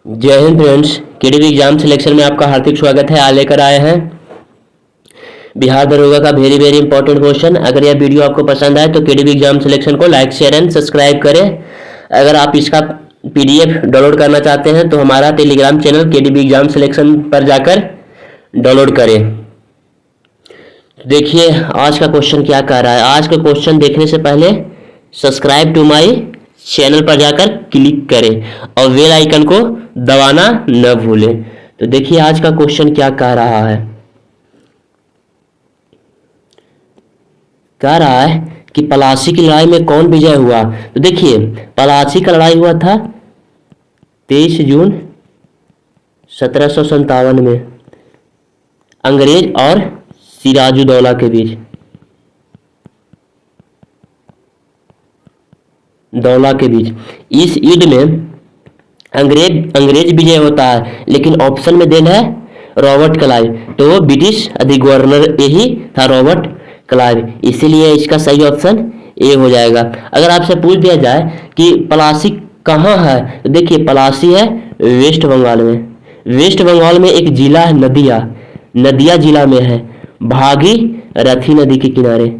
जय Hind friends. KDB exam selection में आपका हार्दिक स्वागत है। आज लेकर आए हैं बिहार दरोगा का वेरी वेरी इंपॉर्टेंट क्वेश्चन। अगर यह वीडियो आपको पसंद आए तो केडीबी एग्जाम सिलेक्शन को लाइक शेयर एंड सब्सक्राइब करें। अगर आप इसका पीडीएफ डाउनलोड करना चाहते हैं तो हमारा Telegram channel KDB exam selection पर जाकर डाउनलोड करें। देखिए आज का क्वेश्चन क्या कह रहा है। आज का क्वेश्चन देखने से पहले सब्सक्राइब टू माई चैनल पर जाकर क्लिक करें और बेल आइकन को दबाना न भूलें। तो देखिए आज का क्वेश्चन क्या कह रहा है। कह रहा है कि पलासी की लड़ाई में कौन विजय हुआ। तो देखिए पलासी का लड़ाई हुआ था 23 जून 1757 में अंग्रेज और सिराजुद्दौला के बीच। इस युद्ध में अंग्रेज विजय होता है, लेकिन ऑप्शन में देना है रॉबर्ट क्लाइव, तो वो ब्रिटिश अधिक गवर्नर यही था रॉबर्ट क्लाइव, इसीलिए इसका सही ऑप्शन ए हो जाएगा। अगर आपसे पूछ दिया जाए कि पलासी कहाँ है, तो देखिए पलासी है वेस्ट बंगाल में। वेस्ट बंगाल में एक जिला है नदिया जिला में है, भागीरथी नदी के किनारे।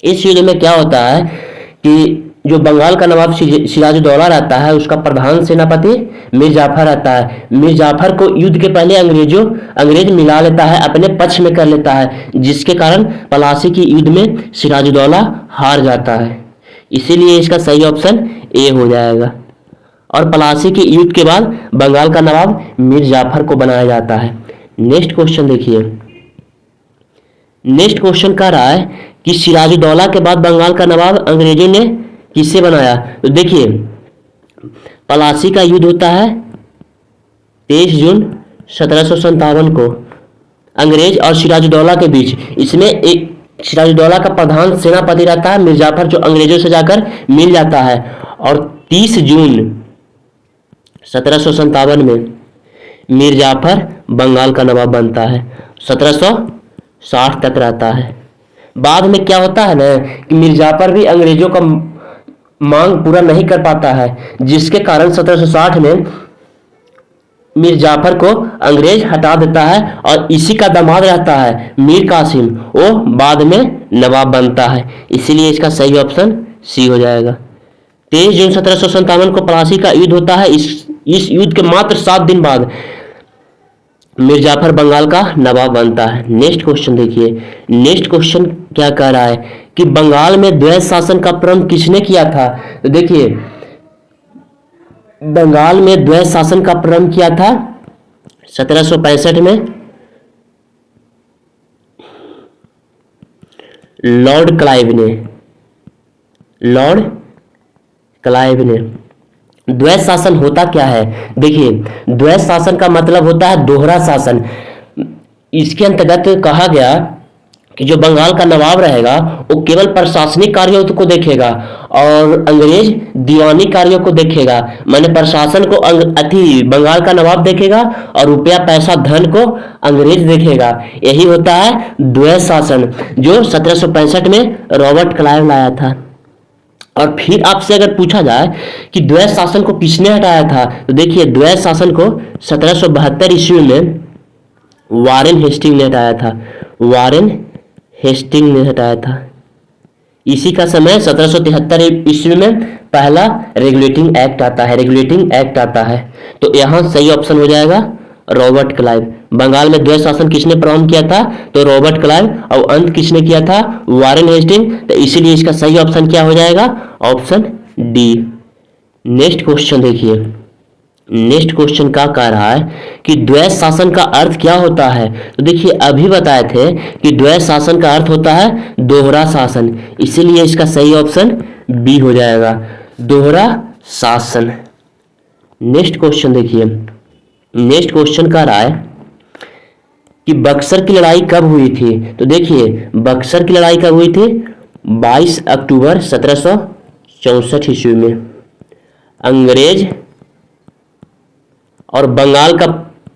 इस युद्ध में क्या होता है कि जो बंगाल का नवाब सिराजुद्दौला रहता है, उसका प्रधान सेनापति मीर जाफर रहता है। मीर जाफर को युद्ध के पहले अंग्रेज मिला लेता है, अपने पक्ष में कर लेता है, जिसके कारण पलासी की युद्ध में सिराजुद्दौला हार जाता है। इसीलिए इसका सही ऑप्शन ए हो जाएगा। और पलासी के युद्ध के बाद बंगाल का नवाब मीर जाफर को बनाया जाता है। नेक्स्ट क्वेश्चन देखिए। नेक्स्ट क्वेश्चन कह रहा है कि सिराजुद्दौला के बाद बंगाल का नवाब अंग्रेजों ने किससे बनाया। तो देखिए पलासी का युद्ध होता है 23 जून 1757 को अंग्रेज और सिराजुद्दौला के बीच। इसमें एक सिराजुद्दौला का प्रधान सेनापति रहता है मीर जाफर, जो अंग्रेजों से जाकर मिल जाता है, और 30 जून 1757 में मीर जाफर बंगाल का नवाब बनता है। 1760 तक रहता है। बाद में क्या होता है ना कि मीर जाफर भी अंग्रेजों का मांग पूरा नहीं कर पाता है, जिसके कारण 1760 में मीर जाफर को अंग्रेज हटा देता है और इसी का दामाद रहता है मीर कासिम, वो बाद में नवाब बनता है। इसीलिए इसका सही ऑप्शन सी हो जाएगा। 23 जून 1757 को पलासी का युद्ध होता है। इस युद्ध के मात्र 7 दिन बाद मीर जाफर बंगाल का नवाब बनता है। नेक्स्ट क्वेश्चन देखिए। नेक्स्ट क्वेश्चन क्या कह रहा है कि बंगाल में द्वैध शासन का प्रारंभ किसने किया था। तो देखिए बंगाल में द्वैध शासन का प्रारंभ किया था 1765 में लॉर्ड क्लाइव ने। द्वैध शासन होता क्या है। देखिए द्वैध शासन का मतलब होता है दोहरा शासन। इसके अंतर्गत कहा गया कि जो बंगाल का नवाब रहेगा वो केवल प्रशासनिक कार्यों को देखेगा और अंग्रेज दीवानी कार्यों को देखेगा। माने प्रशासन को बंगाल का नवाब देखेगा और रुपया पैसा धन को अंग्रेज देखेगा। यही होता है द्वैध शासन, जो 1765 में रॉबर्ट क्लाइव लाया था। और फिर आपसे अगर पूछा जाए कि द्वैध शासन को किसने हटाया था, तो देखिए द्वैध शासन को 1772 ईस्वी में वारेन हेस्टिंग ने हटाया था। इसी का समय 1773 ईस्वी में पहला रेगुलेटिंग एक्ट आता है। तो यहाँ सही ऑप्शन हो जाएगा रॉबर्ट क्लाइव। बंगाल में द्वैध शासन किसने प्रारंभ किया था, तो रॉबर्ट क्लाइव, और अंत किसने किया था, वारेन हेस्टिंग। तो इसीलिए इसका सही ऑप्शन क्या हो जाएगा, ऑप्शन डी। नेक्स्ट क्वेश्चन देखिए। नेक्स्ट क्वेश्चन क्या कह रहा है कि द्वैध शासन का अर्थ क्या होता है। तो देखिए अभी बताए थे कि द्वैध शासन का अर्थ होता है दोहरा शासन, इसीलिए इसका सही ऑप्शन बी हो जाएगा, दोहरा शासन। नेक्स्ट क्वेश्चन देखिए। नेक्स्ट क्वेश्चन कह रहा है कि बक्सर की लड़ाई कब हुई थी। तो देखिए बक्सर की लड़ाई कब हुई थी, 22 अक्टूबर 1764 ईस्वी में। अंग्रेज और बंगाल का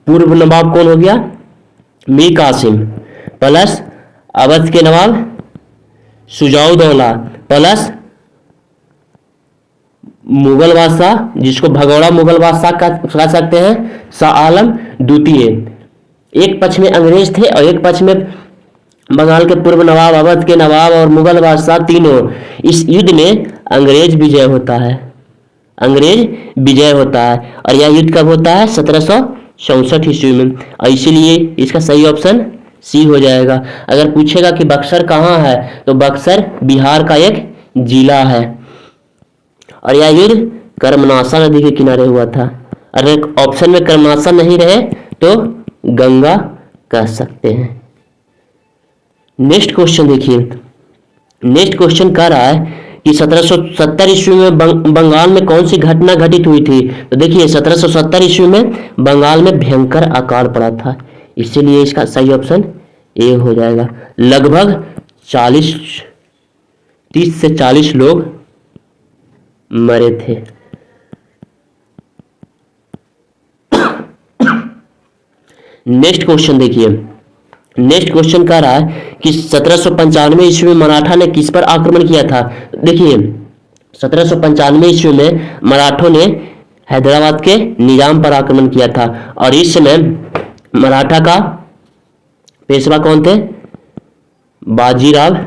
पूर्व नवाब कौन हो गया, मीर कासिम, प्लस अवध के नवाब सुजाउद्दौला, प्लस मुगल बादशाह, जिसको भगौड़ा मुगल बादशाह कह सकते हैं, शाह आलम द्वितीय। एक पक्ष में अंग्रेज थे और एक पक्ष में बंगाल के पूर्व नवाब, अवध के नवाब और मुगल बादशाह तीनों। इस युद्ध में अंग्रेज विजय होता है, अंग्रेज विजय होता है। और यह युद्ध कब होता है? 1764 ईस्वी में। और इसीलिए इसका सही ऑप्शन सी हो जाएगा। अगर पूछेगा कि बक्सर कहाँ है, तो बक्सर बिहार का एक जिला है। और यह युद्ध कर्मनाशा नदी के किनारे हुआ था। अगर ऑप्शन में कर्मनाशा नहीं रहे तो गंगा कह सकते हैं। नेक्स्ट क्वेश्चन देखिए, नेक्स्ट क्वेश्चन कह रहा है कि 1770 ईस्वी में बंगाल में कौन सी घटना घटित हुई थी? तो देखिए 1770 ईस्वी में बंगाल में भयंकर अकाल पड़ा था, इसीलिए इसका सही ऑप्शन ए हो जाएगा। लगभग 30 से 40 लोग मरे थे। नेक्स्ट क्वेश्चन देखिए, नेक्स्ट क्वेश्चन कह रहा है कि 1795 ईस्वी में मराठा ने किस पर आक्रमण किया था? देखिए 1795 ईस्वी में मराठों ने हैदराबाद के निजाम पर आक्रमण किया था। और इस समय मराठा का पेशवा कौन थे? बाजीराव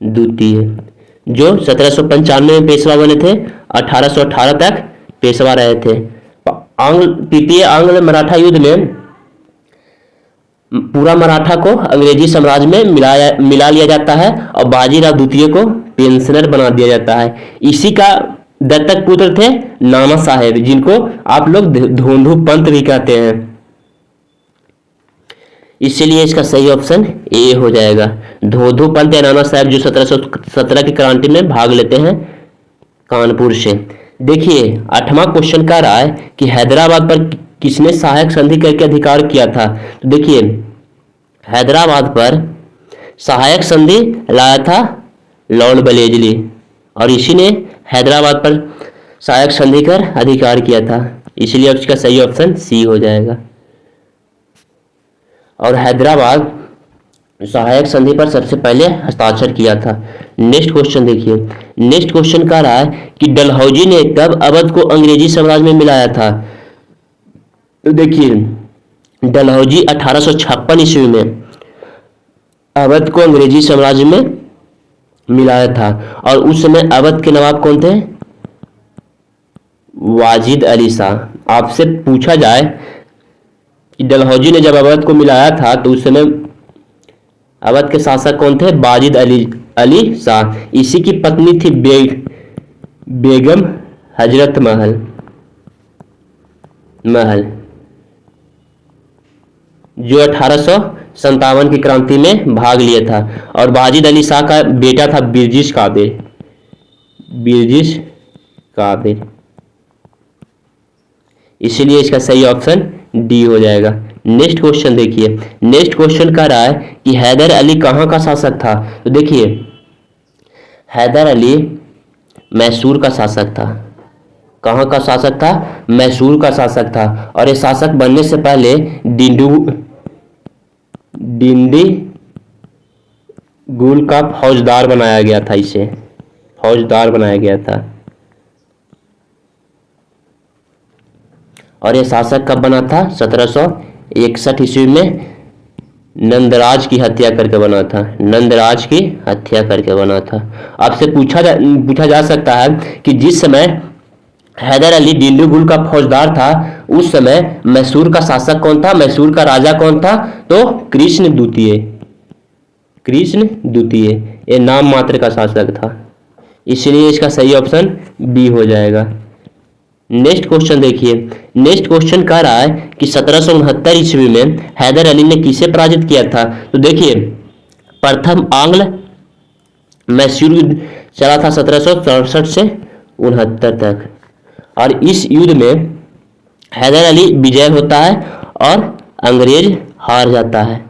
द्वितीय, जो 1795 में पेशवा बने थे, 1818 तक पेशवा रहे थे। तृतीय आंग्ल मराठा युद्ध में पूरा मराठा को अंग्रेजी साम्राज्य में मिला लिया जाता है और बाजीराव द्वितीय को पेंशनर बना दिया जाता है। इसी का दत्तक पुत्र थे नाना साहेब, जिनको आप लोग धोंधू पंत भी कहते हैं। इसीलिए इसका सही ऑप्शन ए हो जाएगा। धोधू पंत या नाना साहेब जो 1717 की क्रांति में भाग लेते हैं कानपुर से। देखिए 8वां क्वेश्चन कह रहा है कि हैदराबाद पर किसने सहायक संधि करके अधिकार किया था? तो देखिए हैदराबाद पर सहायक संधि लाया था लॉर्ड वेलेस्ली, और इसी ने हैदराबाद पर सहायक संधि कर अधिकार किया था, इसलिए उसका सही ऑप्शन सी हो जाएगा। और हैदराबाद सहायक संधि पर सबसे पहले हस्ताक्षर किया था। नेक्स्ट क्वेश्चन देखिए, नेक्स्ट क्वेश्चन कह रहा है कि डलहौजी ने कब अवध को अंग्रेजी साम्राज्य में मिलाया था? तो देखिए डलहौजी 1856 ईस्वी में अवध को अंग्रेजी साम्राज्य में मिलाया था। और उस समय अवध के नवाब कौन थे? वाजिद अली शाह। आपसे पूछा जाए कि डलहौजी ने जब अवध को मिलाया था तो उस समय अवध के शासक कौन थे? वाजिद अली शाह। इसी की पत्नी थी बेगम हजरत महल, जो 1857 की क्रांति में भाग लिया था। और वाजिद अली शाह का बेटा था बिरजिश कादिर। इसीलिए इसका सही ऑप्शन डी हो जाएगा। नेक्स्ट क्वेश्चन देखिए, नेक्स्ट क्वेश्चन कह रहा है कि हैदर अली कहाँ का शासक था? तो देखिए हैदर अली मैसूर का शासक था। कहाँ का शासक था? मैसूर का शासक था। और ये शासक बनने से पहले डिंडीगुल का फौजदार बनाया गया था, इसे फौजदार बनाया गया था। और ये शासक कब बना था? 1761 ईस्वी में नंदराज की हत्या करके बना था, नंदराज की हत्या करके बना था। आपसे पूछा जा सकता है कि जिस समय हैदर अली डिंडीगुल का फौजदार था उस समय मैसूर का शासक कौन था? मैसूर का राजा कौन था? तो कृष्ण द्वितीय ये नाम मात्र का शासक था, इसलिए इसका सही ऑप्शन बी हो जाएगा। नेक्स्ट क्वेश्चन देखिए, नेक्स्ट क्वेश्चन कह रहा है कि 1769 ईस्वी में हैदर अली ने किसे पराजित किया था? तो देखिए प्रथम आंग्ल मैसूर युद्ध चला था 1767 से 69 तक। और इस युद्ध में हैदर अली विजय होता है और अंग्रेज हार जाता है।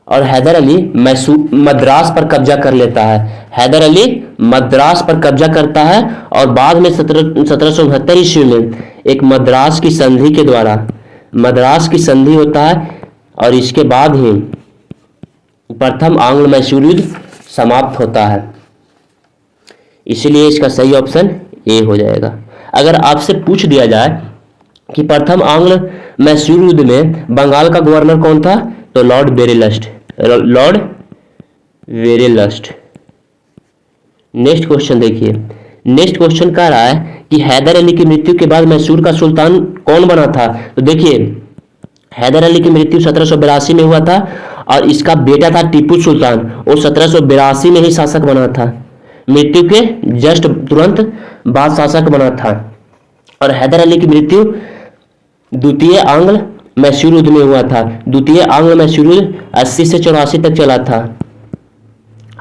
और हैदर अली मद्रास पर कब्जा कर लेता है। हैदर अली मद्रास पर कब्जा करता है और बाद में 1769 ईस्वी में एक मद्रास की संधि के द्वारा मद्रास की संधि होता है और इसके बाद ही प्रथम आंग्ल मैसूर युद्ध समाप्त होता है। इसीलिए इसका सही ऑप्शन ए हो जाएगा। अगर आपसे पूछ दिया जाए कि प्रथम आंग्ल मैसूर युद्ध में बंगाल का गवर्नर कौन था, तो लॉर्ड बेरेलस्ट, लॉर्ड वेरेलस्ट। नेक्स्ट क्वेश्चन देखिए, नेक्स्ट क्वेश्चन कह रहा है कि हैदर अली की मृत्यु के बाद मैसूर का सुल्तान कौन बना था। तो देखिए हैदर अली की मृत्यु 1782 में हुआ था और इसका बेटा था टीपू सुल्तान, वो 1782 में ही शासक बना था, मृत्यु के जस्ट तुरंत बाद शासक बना था। और हैदर अली की मृत्यु द्वितीय आंग्ल मैसूर युद्ध में हुआ था। द्वितीय आंग्ल मैसूर युद्ध 80 से 84 तक चला था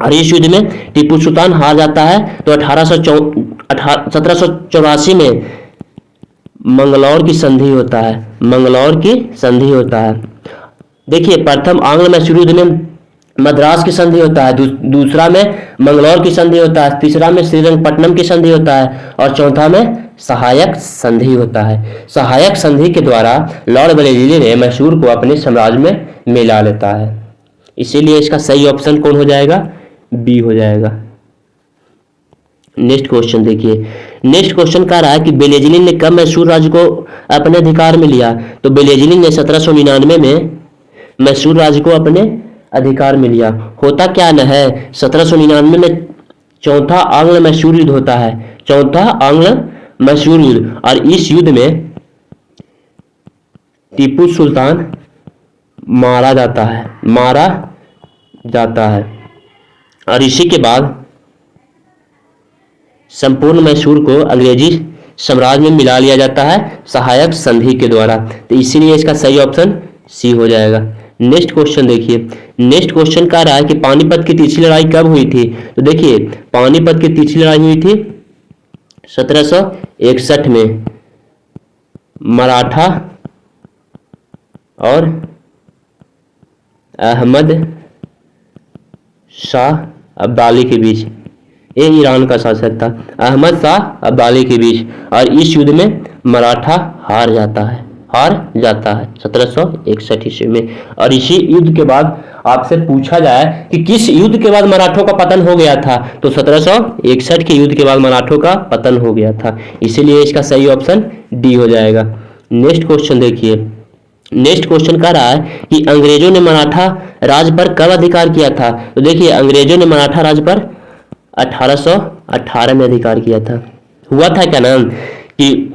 और इस युद्ध में टीपू सुल्तान हार जाता है। तो 1784 में मंगलौर की संधि होता है, मंगलौर की संधि होता है। देखिए प्रथम आंग्ल मैसूर युद्ध में मद्रास की संधि होता है, दूसरा में मंगलौर की संधि होता है, तीसरा में श्रीरंगपट्टनम की संधि होता है और चौथा में सहायक संधि होता है। सहायक संधि के द्वारा लॉर्ड वेलेस्ली ने मैसूर को अपने साम्राज्य में मिला लेता है। इसीलिए इसका सही ऑप्शन कौन हो जाएगा, बी हो जाएगा। नेक्स्ट क्वेश्चन देखिए, नेक्स्ट क्वेश्चन कह रहा है कि वेलेस्ली ने कब मैसूर राज्य को अपने अधिकार में लिया। तो वेलेस्ली ने 1799 में मैसूर राज्य को अपने अधिकार में लिया। होता क्या न है, 1799 में चौथा आंग्ल मैसूर युद्ध होता है, चौथा आंग्ल मैसूर युद्ध, और इस युद्ध में टीपू सुल्तान मारा जाता है, मारा जाता है और इसी के बाद संपूर्ण मैसूर को अंग्रेजी साम्राज्य में मिला लिया जाता है सहायक संधि के द्वारा। तो इसीलिए इसका सही ऑप्शन सी हो जाएगा। नेक्स्ट क्वेश्चन देखिए, नेक्स्ट क्वेश्चन कह रहा है कि पानीपत की तीसरी लड़ाई कब हुई थी। तो देखिए पानीपत की तीसरी लड़ाई हुई थी 1761 में मराठा और अहमद शाह अब्दाली के बीच। ये ईरान का शासक था, अहमद शाह अब्दाली के बीच, और इस युद्ध में मराठा हार जाता है, हार जाता है 1761 ईस्वी में। और इसी युद्ध के बाद आपसे पूछा जाए कि किस युद्ध के बाद मराठों का पतन हो गया था, तो 1761 के युद्ध के बाद मराठों का पतन हो गया था। इसीलिए इसका सही ऑप्शन डी हो जाएगा। नेक्स्ट क्वेश्चन देखिए, नेक्स्ट क्वेश्चन कह रहा है कि अंग्रेजों ने मराठा राज पर कब अधिकार किया था। तो देखिए अंग्रेजों ने मराठा राज पर 1818 में अधिकार किया था। हुआ था क्या नाम कि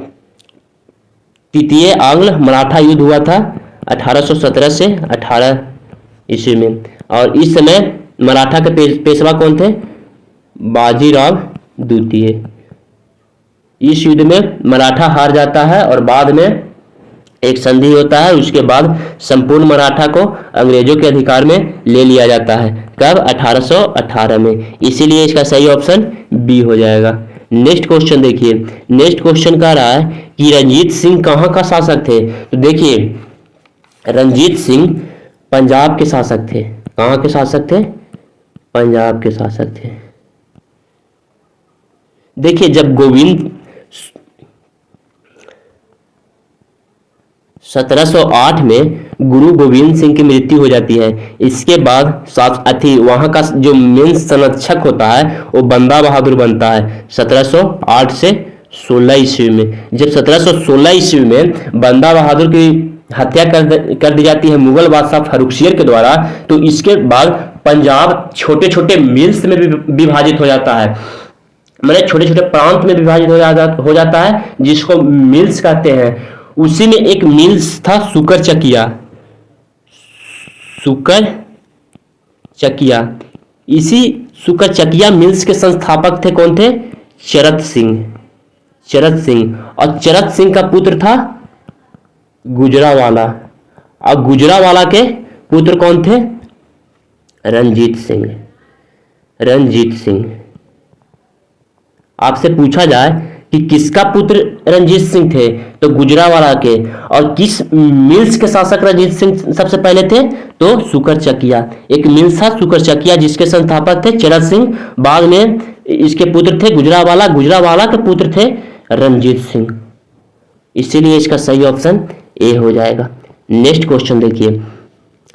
तृतीय आंग्ल मराठा युद्ध हुआ था 1817 से 18 ईस्वी में, और इस समय मराठा के पेशवा कौन थे, बाजीराव द्वितीय। इस युद्ध में मराठा हार जाता है और बाद में एक संधि होता है, उसके बाद संपूर्ण मराठा को अंग्रेजों के अधिकार में ले लिया जाता है। कब, 1818 में। इसीलिए इसका सही ऑप्शन बी हो जाएगा। नेक्स्ट क्वेश्चन देखिए, नेक्स्ट क्वेश्चन कह रहा है कि रंजीत सिंह कहाँ का शासक थे। तो देखिए रंजीत सिंह पंजाब के शासक थे। कहाँ के शासक थे, पंजाब के शासक थे। देखिए जब गोविंद 1708 में गुरु गोविंद सिंह की मृत्यु हो जाती है, इसके बाद वहां का जो मेन संरक्षक होता है वो बंदा बहादुर बनता है 1708 से 16 ईस्वी में। जब 1716 ईस्वी में बंदा बहादुर की हत्या कर दी जाती है मुगल बादशाह फर्रुखसियर के द्वारा, तो इसके बाद पंजाब छोटे छोटे मिल्स में विभाजित हो जाता है, मतलब छोटे छोटे प्रांत में विभाजित हो जाता है, जिसको मिल्स कहते हैं। उसी में एक मिल्स था सुकर चकिया, सुकर चकिया। इसी सुकर चकिया मिल्स के संस्थापक थे कौन थे, चरत सिंह, चरत सिंह। और चरत सिंह का पुत्र था गुजरावाला, और गुजरावाला के पुत्र कौन थे, रंजीत सिंह, रंजीत सिंह। आपसे पूछा जाए कि किसका पुत्र रंजीत सिंह थे, तो गुजरावाला के। और किस मिल्स के शासक रंजीत सिंह सबसे पहले थे, तो सुकर चकिया। एक मिल्स था सुकर चकिया जिसके संस्थापक थे चरत सिंह, बाद में इसके पुत्र थे गुजरावाला, गुजरावाला के पुत्र थे रंजीत सिंह। इसीलिए इसका सही ऑप्शन ए हो जाएगा। नेक्स्ट क्वेश्चन देखिए,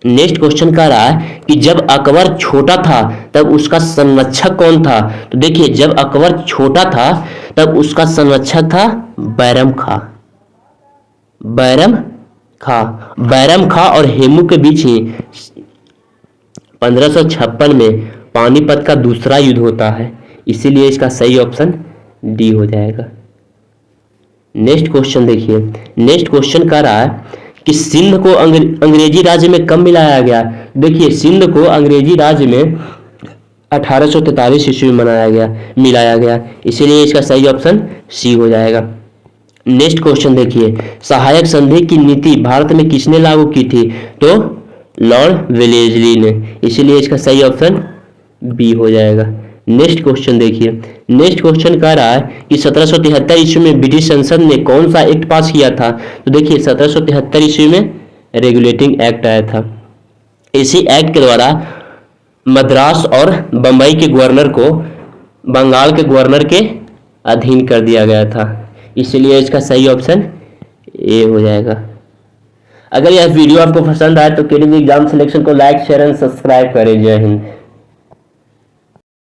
नेक्स्ट क्वेश्चन कह रहा है कि जब अकबर छोटा था तब उसका संरक्षक कौन था। तो देखिए जब अकबर छोटा था तब उसका संरक्षक था बैरम खां। बैरम खां, बैरम खां और हेमू के बीच ही 1556 में पानीपत का दूसरा युद्ध होता है, इसीलिए इसका सही ऑप्शन डी हो जाएगा। नेक्स्ट क्वेश्चन देखिए, नेक्स्ट क्वेश्चन कह रहा है कि सिंध को अंग्रेजी राज्य में कब मिलाया गया। देखिए सिंध को अंग्रेजी राज्य में 1843 ईस्वी में मिलाया गया, इसीलिए इसका सही ऑप्शन सी हो जाएगा। नेक्स्ट क्वेश्चन देखिए, सहायक संधि की नीति भारत में किसने लागू की थी। तो लॉर्ड वेलेस्ली ने, इसीलिए इसका सही ऑप्शन बी हो जाएगा। नेक्स्ट क्वेश्चन देखिए, नेक्स्ट क्वेश्चन कह रहा है कि 1773 ईस्वी में ब्रिटिश संसद ने कौन सा एक्ट पास किया था। तो देखिए 1773 ईस्वी में रेगुलेटिंग एक्ट आया था। इसी एक्ट के द्वारा मद्रास और बंबई के गवर्नर को बंगाल के गवर्नर के अधीन कर दिया गया था, इसलिए इसका सही ऑप्शन ए हो जाएगा। अगर यह वीडियो आपको पसंद आए तो केडीजी एग्जाम सिलेक्शन को लाइक शेयर एंड सब्सक्राइब करें। जय हिंद।